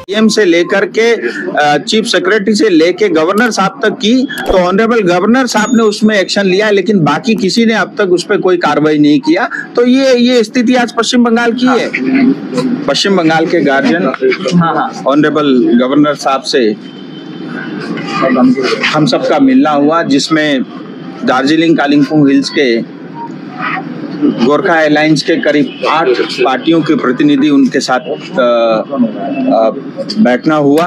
CM से लेकर के चीफ सेक्रेटरी से लेके गवर्नर साहब तक की, तो ऑनरेबल गवर्नर साहब ने उसमें एक्शन लिया, लेकिन बाकी किसी ने अब तक उस पर कोई कार्रवाई नहीं किया। तो ये स्थिति आज पश्चिम बंगाल की है। पश्चिम बंगाल के गार्जियन ऑनरेबल गवर्नर साहब से हम सबका मिलना हुआ, जिसमें दार्जिलिंग कालिम्पोंग हिल्स के गोरखा अलायंस के करीब 8 पार्टियों के प्रतिनिधि उनके साथ बैठना हुआ।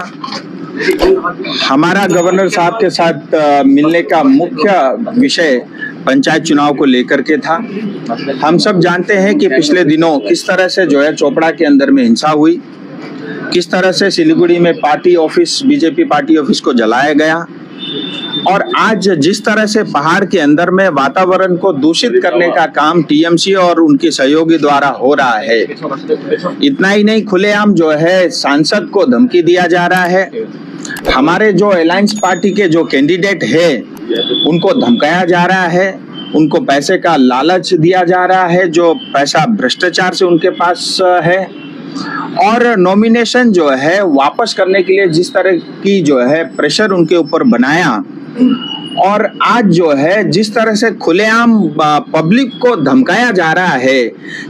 हमारा गवर्नर साहब के साथ मिलने का मुख्य विषय पंचायत चुनाव को लेकर के था। हम सब जानते हैं कि पिछले दिनों किस तरह से जो है चोपड़ा के अंदर में हिंसा हुई, किस तरह से सिलीगुड़ी में party office, BJP party office को जलाया गया, और आज जिस तरह से पहाड़ के अंदर में वातावरण को दूषित करने का काम टीएमसी और उनके सहयोगी द्वारा हो रहा है। इतना ही नहीं, खुलेआम जो है सांसद को धमकी दिया जा रहा है। हमारे जो अलायंस पार्टी के जो कैंडिडेट है उनको धमकाया जा रहा है, उनको पैसे का लालच दिया जा रहा है, जो पैसा भ्रष्टाचार से उनके पास है, और नॉमिनेशन जो है वापस करने के लिए जिस तरह की जो है प्रेशर उनके ऊपर बनाया, और आज जो है जिस तरह से खुलेआम पब्लिक को धमकाया जा रहा है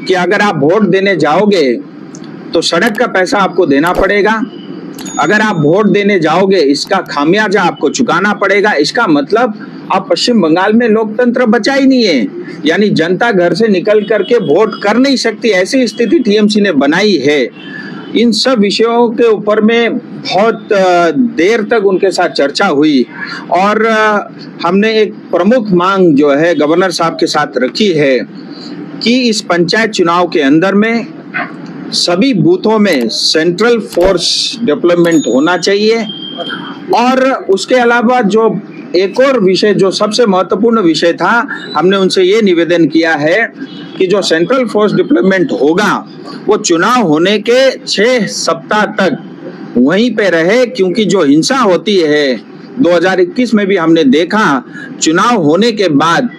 कि अगर आप वोट देने जाओगे तो सड़क का पैसा आपको देना पड़ेगा, अगर आप वोट देने जाओगे इसका खामियाजा आपको चुकाना पड़ेगा। इसका मतलब अब पश्चिम बंगाल में लोकतंत्र बचा ही नहीं है, यानी जनता घर से निकल करके वोट कर नहीं सकती, ऐसी स्थिति टीएमसी ने बनाई है। इन सब विषयों के ऊपर में बहुत देर तक उनके साथ चर्चा हुई, और हमने एक प्रमुख मांग जो है गवर्नर साहब के साथ रखी है कि इस पंचायत चुनाव के अंदर में सभी बूथों में सेंट्रल फोर्स डेवलपमेंट होना चाहिए, और उसके अलावा जो एक और विषय जो सबसे महत्वपूर्ण विषय था, हमने उनसे ये निवेदन किया है कि जो सेंट्रल फोर्स डिप्लॉयमेंट होगा वो चुनाव होने के 6 सप्ताह तक वहीं पे रहे, क्योंकि जो हिंसा होती है 2021 में भी हमने देखा, चुनाव होने के बाद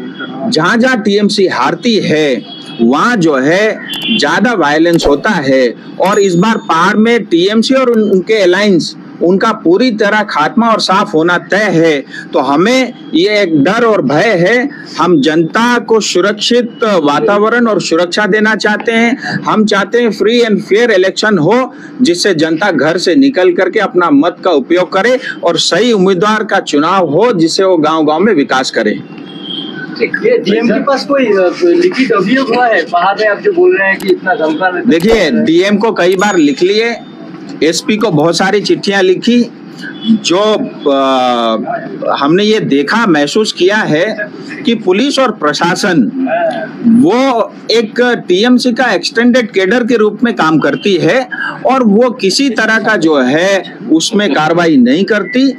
जहां जहां टीएमसी हारती है वहां जो है ज्यादा वायलेंस होता है, और इस बार पहाड़ में टीएमसी और उनके अलायंस उनका पूरी तरह खात्मा और साफ होना तय है। तो हमें ये एक डर और भय है। हम जनता को सुरक्षित वातावरण और सुरक्षा देना चाहते हैं। हम चाहते हैं फ्री एंड फेयर इलेक्शन हो, जिससे जनता घर से निकल करके अपना मत का उपयोग करे और सही उम्मीदवार का चुनाव हो, जिससे वो गांव-गांव में विकास करे। ये डीएम के पास कोई लिखित अभियोग हुआ है? पहाड़ में आप जो बोल रहे हैं कि इतना धमका, देखिए डीएम को कई बार लिख लिए, एसपी को बहुत सारी चिट्ठियां लिखी। जो हमने ये देखा, महसूस किया है कि पुलिस और प्रशासन वो एक टीएमसी का एक्सटेंडेड कैडर के रूप में काम करती है, और वो किसी तरह का जो है उसमें कार्रवाई नहीं करती।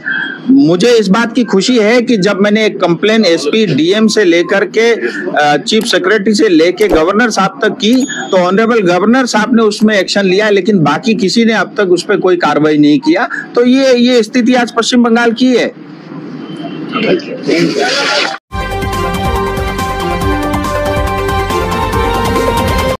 मुझे इस बात की खुशी है कि जब मैंने एक कंप्लेन एसपी डीएम से लेकर के चीफ सेक्रेटरी से लेके गवर्नर साहब तक की, तो ऑनरेबल गवर्नर साहब ने उसमें एक्शन लिया, लेकिन बाकी किसी ने अब तक उस पर कोई कार्रवाई नहीं किया। तो ये स्थिति आज पश्चिम बंगाल की है।